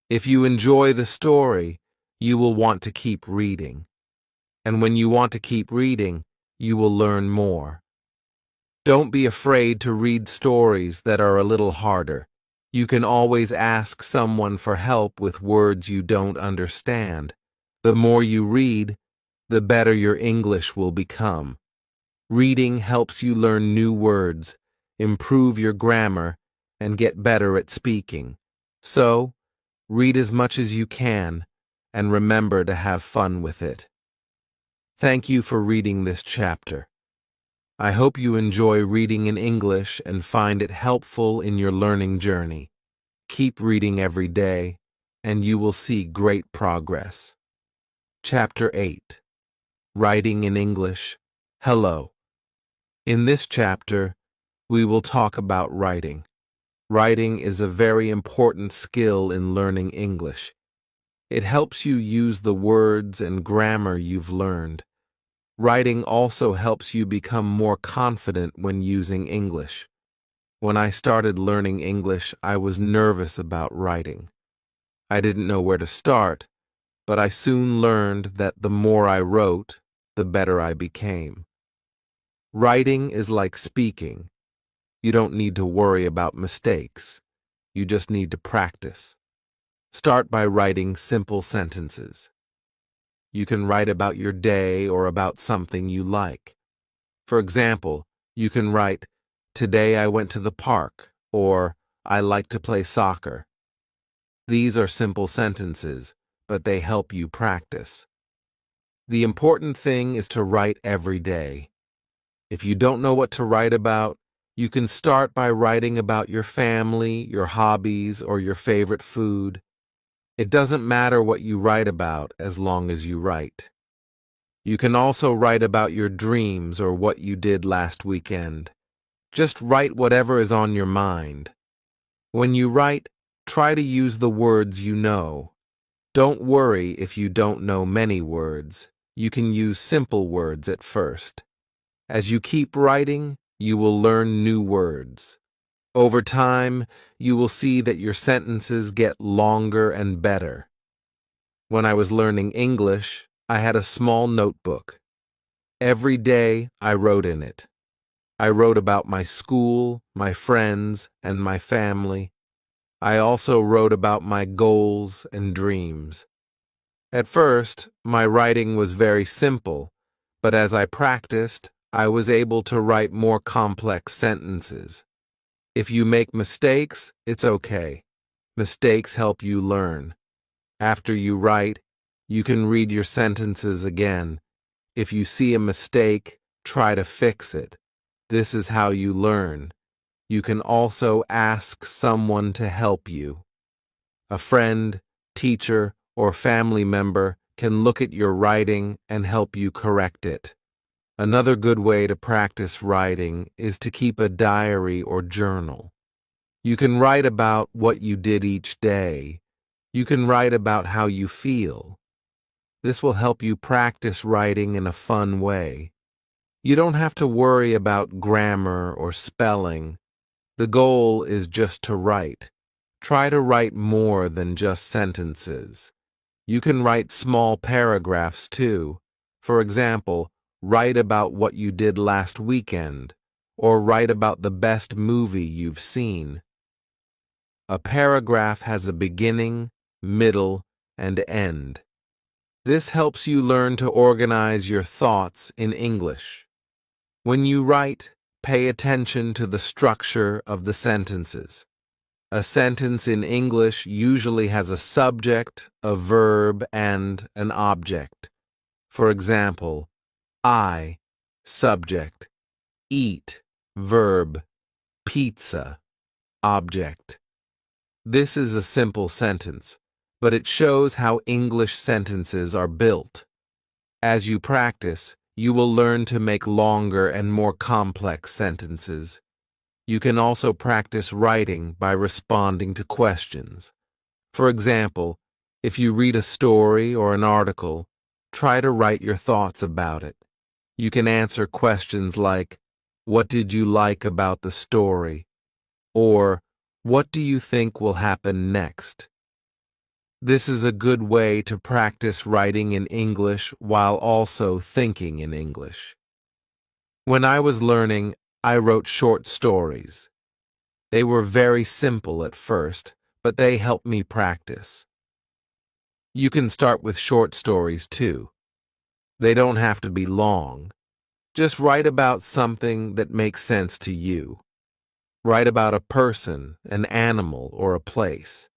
If you enjoy the story, you will want to keep reading. And when you want to keep reading, you will learn more. Don't be afraid to read stories that are a little harder. You can always ask someone for help with words you don't understand. The more you read, the better your English will become. Reading helps you learn new words, improve your grammar, and get better at speaking. So, read as much as you can, and remember to have fun with it. Thank you for reading this chapter. I hope you enjoy reading in English and find it helpful in your learning journey. Keep reading every day, and you will see great progress. Chapter 8. Writing in English. Hello. In this chapter, we will talk about writing. Writing is a very important skill in learning English. It helps you use the words and grammar you've learned. Writing also helps you become more confident when using English. When I started learning English, I was nervous about writing. I didn't know where to start, but I soon learned that the more I wrote, the better I became. Writing is like speaking. You don't need to worry about mistakes. You just need to practice. Start by writing simple sentences. You can write about your day or about something you like. For example, you can write, "Today I went to the park," or "I like to play soccer." These are simple sentences, but they help you practice. The important thing is to write every day. If you don't know what to write about, you can start by writing about your family, your hobbies, or your favorite food. It doesn't matter what you write about as long as you write. You can also write about your dreams or what you did last weekend. Just write whatever is on your mind. When you write, try to use the words you know. Don't worry if you don't know many words. You can use simple words at first. As you keep writing, you will learn new words. Over time, you will see that your sentences get longer and better. When I was learning English, I had a small notebook. Every day, I wrote in it. I wrote about my school, my friends, and my family. I also wrote about my goals and dreams. At first, my writing was very simple, but as I practiced, I was able to write more complex sentences. If you make mistakes, it's okay. Mistakes help you learn. After you write, you can read your sentences again. If you see a mistake, try to fix it. This is how you learn. You can also ask someone to help you. A friend, teacher, or family member can look at your writing and help you correct it. Another good way to practice writing is to keep a diary or journal. You can write about what you did each day. You can write about how you feel. This will help you practice writing in a fun way. You don't have to worry about grammar or spelling. The goal is just to write. Try to write more than just sentences. You can write small paragraphs too. For example, write about what you did last weekend, or write about the best movie you've seen. A paragraph has a beginning, middle, and end. This helps you learn to organize your thoughts in English. When you write, pay attention to the structure of the sentences. A sentence in English usually has a subject, a verb, and an object. For example, I, subject, eat, verb, pizza, object. This is a simple sentence, but it shows how English sentences are built. As you practice, you will learn to make longer and more complex sentences. You can also practice writing by responding to questions. For example, if you read a story or an article, try to write your thoughts about it. You can answer questions like, "What did you like about the story?" or "What do you think will happen next?" This is a good way to practice writing in English while also thinking in English. When I was learning, I wrote short stories. They were very simple at first, but they helped me practice. You can start with short stories too. They don't have to be long. Just write about something that makes sense to you. Write about a person, an animal, or a place.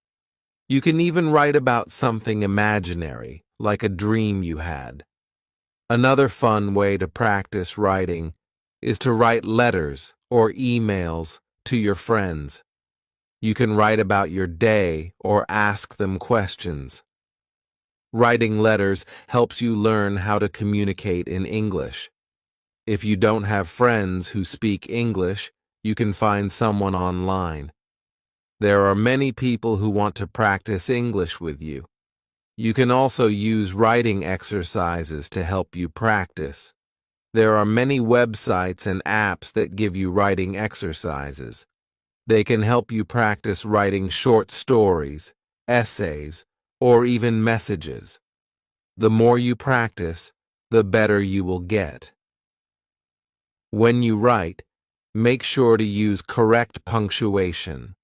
You can even write about something imaginary, like a dream you had. Another fun way to practice writing is to write letters or emails to your friends. You can write about your day or ask them questions. Writing letters helps you learn how to communicate in English. If you don't have friends who speak English, you can find someone online. There are many people who want to practice English with you. You can also use writing exercises to help you practice. There are many websites and apps that give you writing exercises. They can help you practice writing short stories, essays, or even messages. The more you practice, the better you will get. When you write, make sure to use correct punctuation.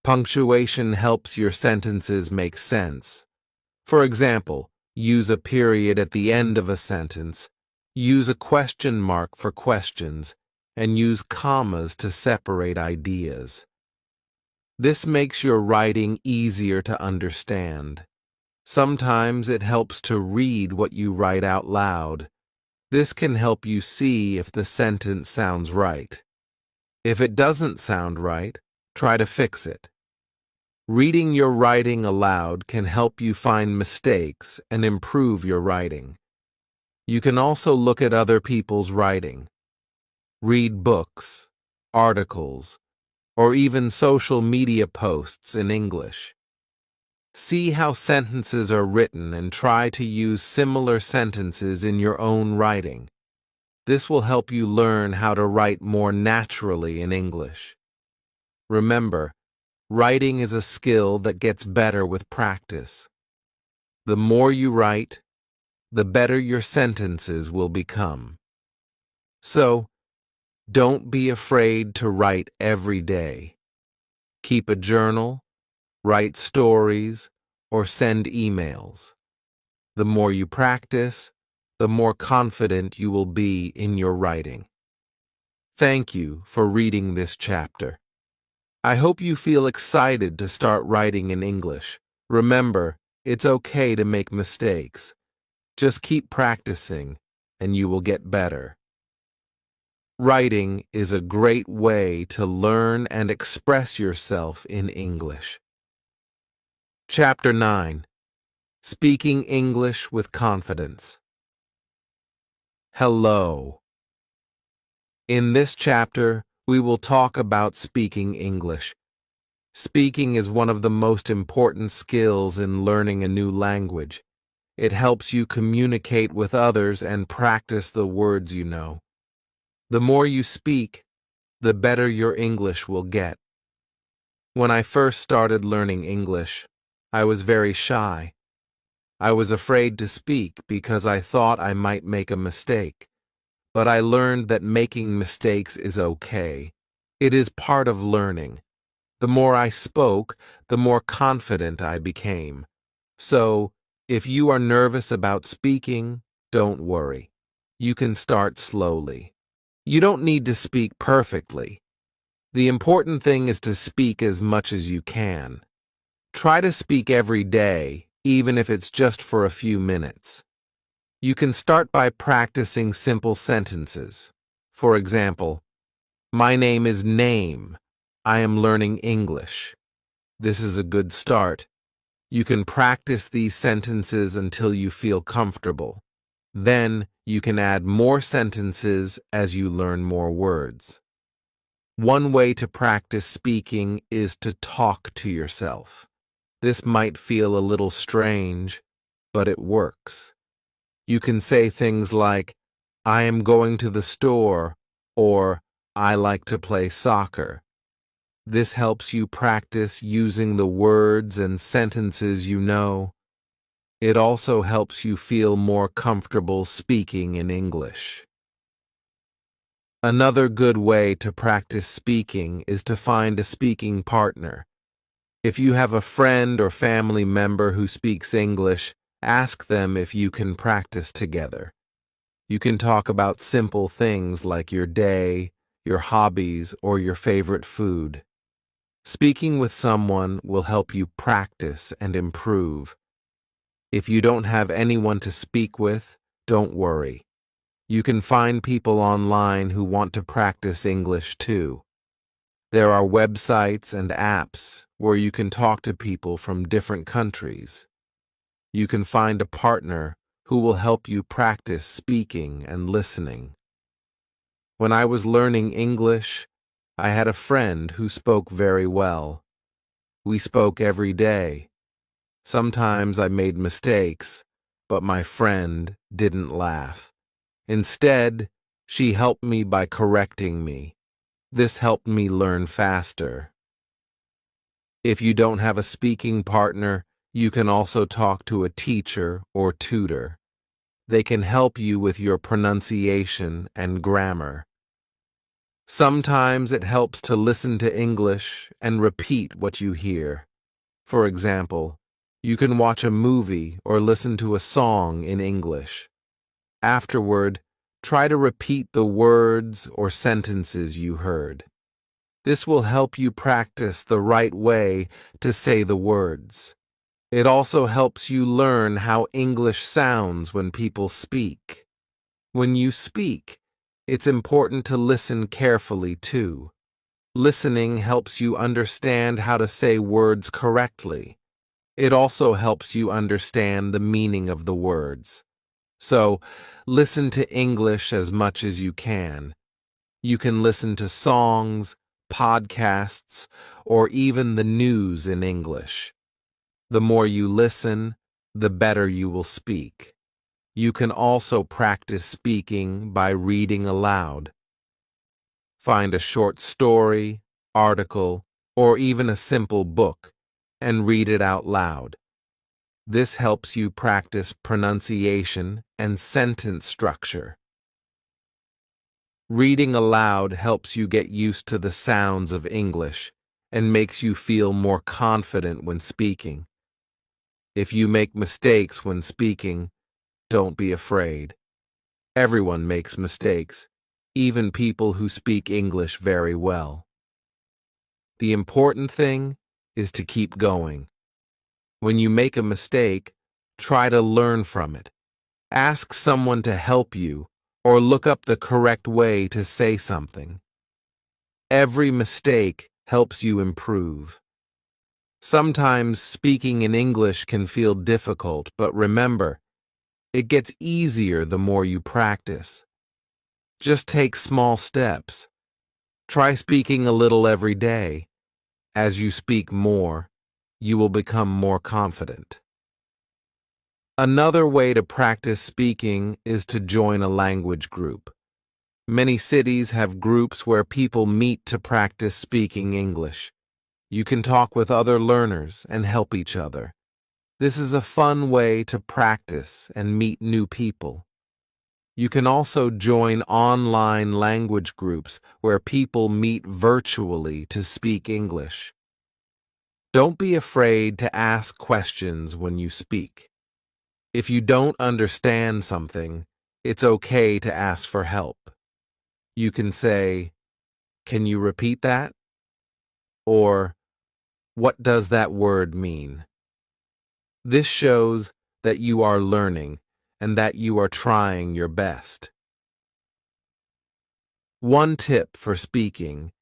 Punctuation helps your sentences make sense. For example, use a period at the end of a sentence, use a question mark for questions, and use commas to separate ideas. This makes your writing easier to understand. Sometimes it helps to read what you write out loud. This can help you see if the sentence sounds right. If it doesn't sound right, try to fix it. Reading your writing aloud can help you find mistakes and improve your writing. You can also look at other people's writing. Read books, articles, or even social media posts in English. See how sentences are written and try to use similar sentences in your own writing. This will help you learn how to write more naturally in English. Remember, writing is a skill that gets better with practice. The more you write, the better your sentences will become. So, don't be afraid to write every day. Keep a journal, write stories, or send emails. The more you practice, the more confident you will be in your writing. Thank you for reading this chapter. I hope you feel excited to start writing in English. Remember, it's okay to make mistakes. Just keep practicing, and you will get better. Writing is a great way to learn and express yourself in English. Chapter 9. Speaking English with Confidence. Hello. In this chapter, we will talk about speaking English. Speaking is one of the most important skills in learning a new language. It helps you communicate with others and practice the words you know. The more you speak, the better your English will get. When I first started learning English, I was very shy. I was afraid to speak because I thought I might make a mistake. But I learned that making mistakes is okay. It is part of learning. The more I spoke, the more confident I became. So, if you are nervous about speaking, don't worry. You can start slowly. You don't need to speak perfectly. The important thing is to speak as much as you can. Try to speak every day, even if it's just for a few minutes. You can start by practicing simple sentences. For example, my name is Name. I am learning English. This is a good start. You can practice these sentences until you feel comfortable. Then you can add more sentences as you learn more words. One way to practice speaking is to talk to yourself. This might feel a little strange, but it works. You can say things like, I am going to the store, or I like to play soccer. This helps you practice using the words and sentences you know. It also helps you feel more comfortable speaking in English. Another good way to practice speaking is to find a speaking partner. If you have a friend or family member who speaks English, ask them if you can practice together. You can talk about simple things like your day, your hobbies, or your favorite food. Speaking with someone will help you practice and improve. If you don't have anyone to speak with, don't worry. You can find people online who want to practice English too. There are websites and apps where you can talk to people from different countries. You can find a partner who will help you practice speaking and listening. When I was learning English, I had a friend who spoke very well. We spoke every day. Sometimes I made mistakes, but my friend didn't laugh. Instead, she helped me by correcting me. This helped me learn faster. If you don't have a speaking partner, you can also talk to a teacher or tutor. They can help you with your pronunciation and grammar. Sometimes it helps to listen to English and repeat what you hear. For example, you can watch a movie or listen to a song in English. Afterward, try to repeat the words or sentences you heard. This will help you practice the right way to say the words. It also helps you learn how English sounds when people speak. When you speak, it's important to listen carefully too. Listening helps you understand how to say words correctly. It also helps you understand the meaning of the words. So, listen to English as much as you can. You can listen to songs, podcasts, or even the news in English. The more you listen, the better you will speak. You can also practice speaking by reading aloud. Find a short story, article, or even a simple book, and read it out loud. This helps you practice pronunciation and sentence structure. Reading aloud helps you get used to the sounds of English and makes you feel more confident when speaking. If you make mistakes when speaking, don't be afraid. Everyone makes mistakes, even people who speak English very well. The important thing is to keep going. When you make a mistake, try to learn from it. Ask someone to help you or look up the correct way to say something. Every mistake helps you improve. Sometimes speaking in English can feel difficult, but remember, it gets easier the more you practice. Just take small steps. Try speaking a little every day. As you speak more, you will become more confident. Another way to practice speaking is to join a language group. Many cities have groups where people meet to practice speaking English. You can talk with other learners and help each other. This is a fun way to practice and meet new people. You can also join online language groups where people meet virtually to speak English. Don't be afraid to ask questions when you speak. If you don't understand something, it's okay to ask for help. You can say, "Can you repeat that?" Or, "What does that word mean?" This shows that you are learning and that you are trying your best. One tip for speaking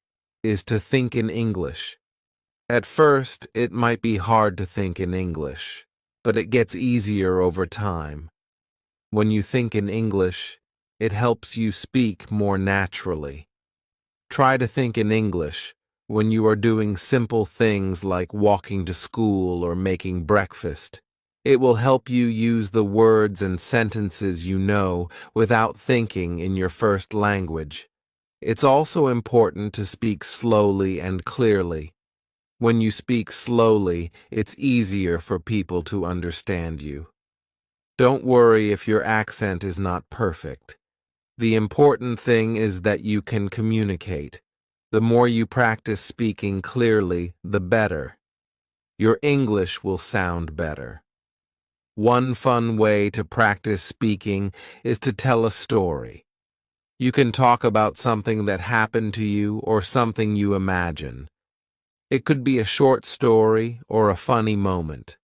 is to think in English. At first, it might be hard to think in English, but it gets easier over time. When you think in English, it helps you speak more naturally. Try to think in English when you are doing simple things like walking to school or making breakfast. It will help you use the words and sentences you know without thinking in your first language. It's also important to speak slowly and clearly. When you speak slowly, it's easier for people to understand you. Don't worry if your accent is not perfect. The important thing is that you can communicate. The more you practice speaking clearly, the better. Your English will sound better. One fun way to practice speaking is to tell a story. You can talk about something that happened to you or something you imagine. It could be a short story or a funny moment.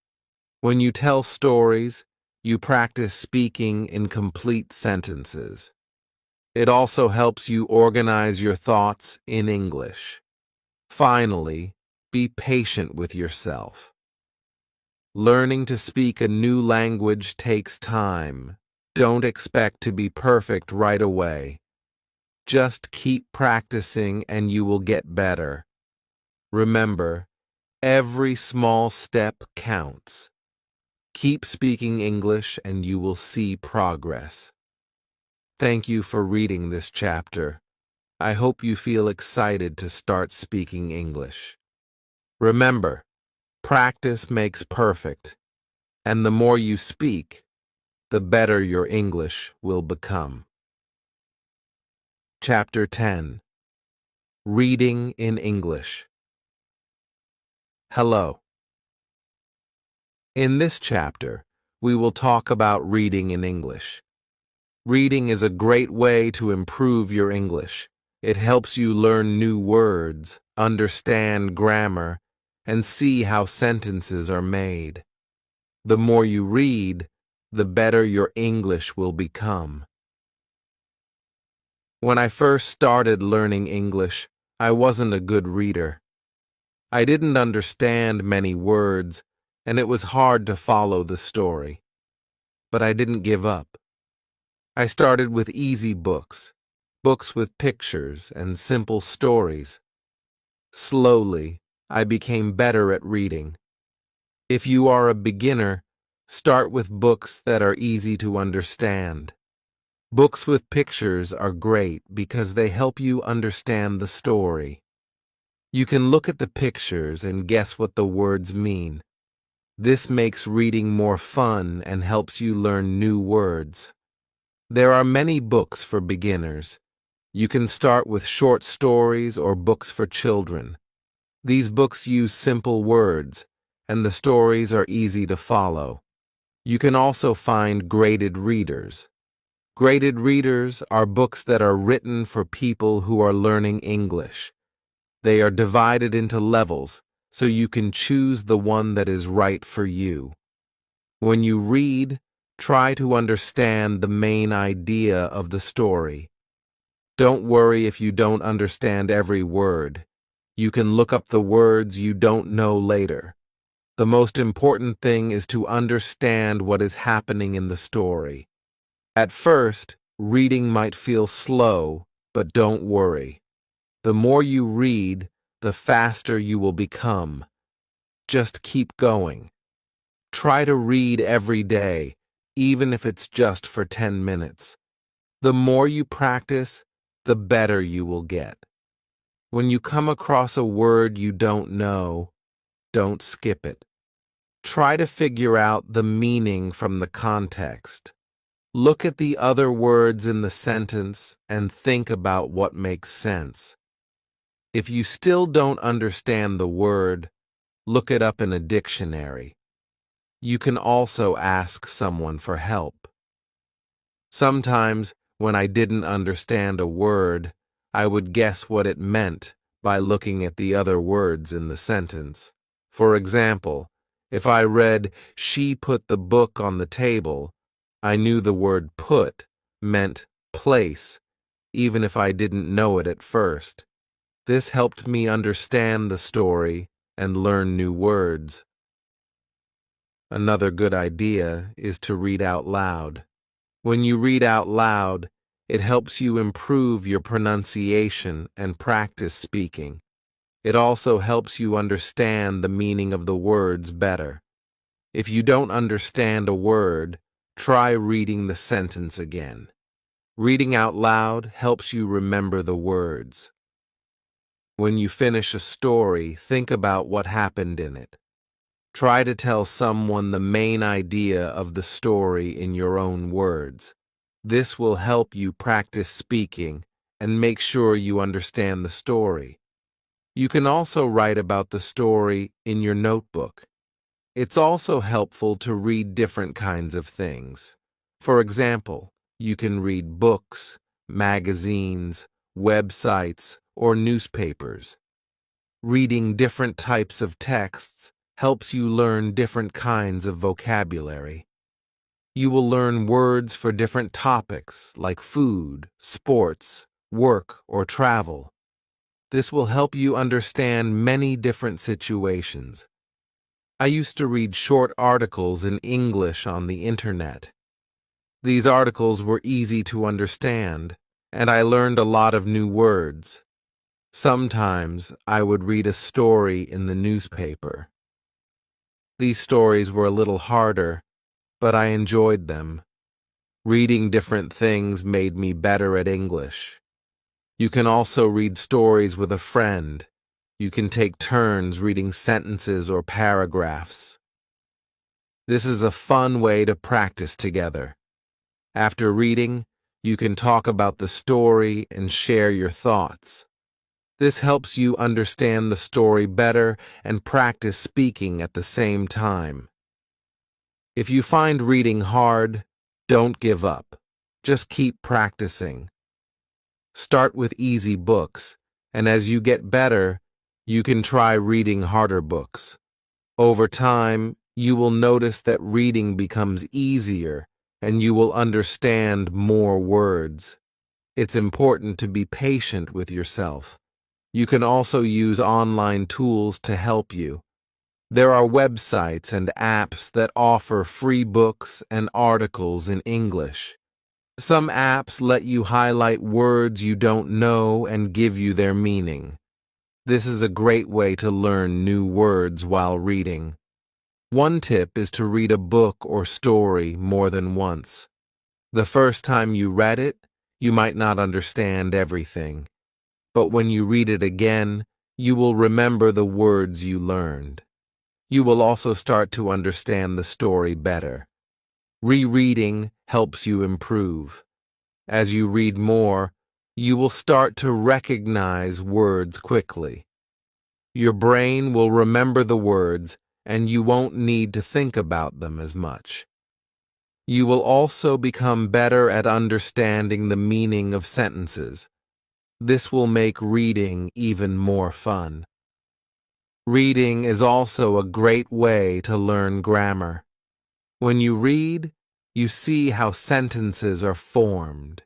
When you tell stories, you practice speaking in complete sentences. It also helps you organize your thoughts in English. Finally, be patient with yourself. Learning to speak a new language takes time. Don't expect to be perfect right away. Just keep practicing and you will get better. Remember, every small step counts. Keep speaking English and you will see progress. Thank you for reading this chapter. I hope you feel excited to start speaking English. Remember, practice makes perfect, and the more you speak, the better your English will become. Chapter 10. Reading in English. Hello. In this chapter, we will talk about reading in English. Reading is a great way to improve your English. It helps you learn new words, understand grammar, and see how sentences are made. The more you read, the better your English will become. When I first started learning English, I wasn't a good reader. I didn't understand many words, and it was hard to follow the story. But I didn't give up. I started with easy books, books with pictures and simple stories. Slowly, I became better at reading. If you are a beginner, start with books that are easy to understand. Books with pictures are great because they help you understand the story. You can look at the pictures and guess what the words mean. This makes reading more fun and helps you learn new words. There are many books for beginners. You can start with short stories or books for children. These books use simple words, and the stories are easy to follow. You can also find graded readers. Graded readers are books that are written for people who are learning English. They are divided into levels, so you can choose the one that is right for you. When you read, Try to understand the main idea of the story. Don't worry if you don't understand every word. You can look up the words you don't know later. The most important thing is to understand what is happening in the story. At first, reading might feel slow, but don't worry. The more you read, the faster you will become. Just keep going. Try to read every day, even if it's just for 10 minutes. The more you practice, the better you will get. When you come across a word you don't know, don't skip it. Try to figure out the meaning from the context. Look at the other words in the sentence and think about what makes sense. If you still don't understand the word, look it up in a dictionary. You can also ask someone for help. Sometimes, when I didn't understand a word, I would guess what it meant by looking at the other words in the sentence. For example, if I read, "She put the book on the table," I knew the word put meant place, even if I didn't know it at first. This helped me understand the story and learn new words. Another good idea is to read out loud. When you read out loud, it helps you improve your pronunciation and practice speaking. It also helps you understand the meaning of the words better. If you don't understand a word, try reading the sentence again. Reading out loud helps you remember the words. When you finish a story, think about what happened in it. Try to tell someone the main idea of the story in your own words. This will help you practice speaking and make sure you understand the story. You can also write about the story in your notebook. It's also helpful to read different kinds of things. For example, you can read books, magazines, websites, or newspapers. Reading different types of texts helps you learn different kinds of vocabulary. You will learn words for different topics like food, sports, work, or travel. This will help you understand many different situations. I used to read short articles in English on the internet. These articles were easy to understand, and I learned a lot of new words. Sometimes I would read a story in the newspaper. These stories were a little harder, but I enjoyed them. Reading different things made me better at English. You can also read stories with a friend. You can take turns reading sentences or paragraphs. This is a fun way to practice together. After reading, you can talk about the story and share your thoughts. This helps you understand the story better and practice speaking at the same time. If you find reading hard, don't give up. Just keep practicing. Start with easy books, and as you get better, you can try reading harder books. Over time, you will notice that reading becomes easier and you will understand more words. It's important to be patient with yourself. You can also use online tools to help you. There are websites and apps that offer free books and articles in English. Some apps let you highlight words you don't know and give you their meaning. This is a great way to learn new words while reading. One tip is to read a book or story more than once. The first time you read it, you might not understand everything. But when you read it again, you will remember the words you learned. You will also start to understand the story better. Rereading helps you improve. As you read more, you will start to recognize words quickly. Your brain will remember the words, and you won't need to think about them as much. You will also become better at understanding the meaning of sentences. This will make reading even more fun. Reading is also a great way to learn grammar. When you read, You see how sentences are formed.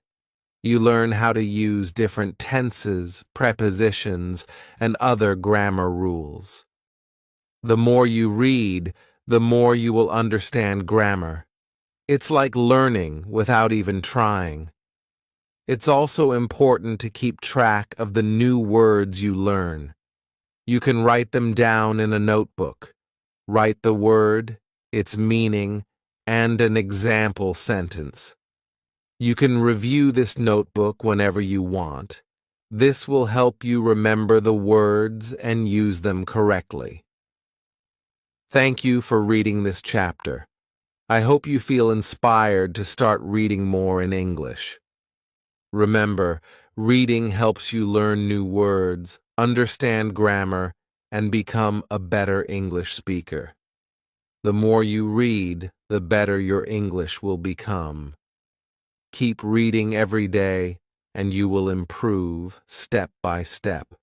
You learn how to use different tenses, prepositions, and other grammar rules. The more you read, the more you will understand grammar. It's like learning without even trying. It's also important to keep track of the new words you learn. You can write them down in a notebook. Write the word, its meaning, and an example sentence. You can review this notebook whenever you want. This will help you remember the words and use them correctly. Thank you for reading this chapter. I hope you feel inspired to start reading more in English. Remember, reading helps you learn new words, understand grammar, and become a better English speaker. The more you read, the better your English will become. Keep reading every day, and you will improve step by step.